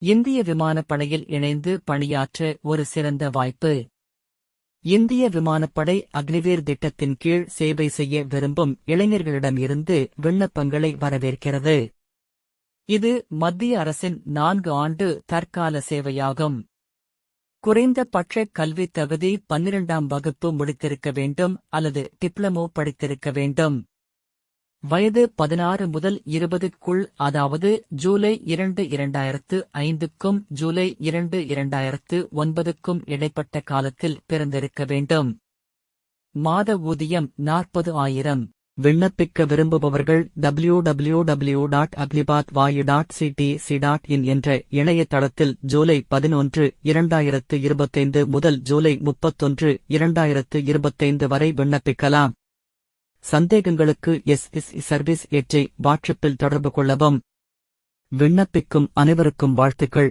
இந்திய விமானப்படையில் இணைந்து பணியாற்ற ஒரு சிறந்த வாய்ப்பு. இந்திய விமானப்படை அக்னிவீர் திட்டத்தின் கீழ் சேவை செய்ய விரும்பும் இளைஞர்களிடமிருந்து விண்ணப்பங்களை வரவேற்கிறது. இது மத்திய அரசின் 4 ஆண்டு தற்கால சேவையாகும். குறைந்தபட்ச கல்வித் தகுதி 12ஆம் வகுப்பு முடித்திருக்க வேண்டும் அல்லது டிப்ளமோ படித்திருக்க வேண்டும். வயது 16 முதல் 20க்குள், அதாவது ஜூலை 2, 2005க்கும் ஜூலை 2, 2009க்கும் இடைப்பட்ட காலத்தில் பிறந்திருக்க வேண்டும். மாத ஊதியம் 40,000. விண்ணப்பிக்க விரும்புபவர்கள் www.aglibathvayu.ctc.in என்ற இணையதளத்தில் ஜூலை 11, 2025 முதல் ஜூலை 31, 2025 வரை விண்ணப்பிக்கலாம். சந்தேகங்களுக்கு SSC Service 8 வாட்ஸ்அப்பில் தொடர்பு கொள்ளவும். விண்ணப்பிக்கும் அனைவருக்கும் வாழ்த்துக்கள்.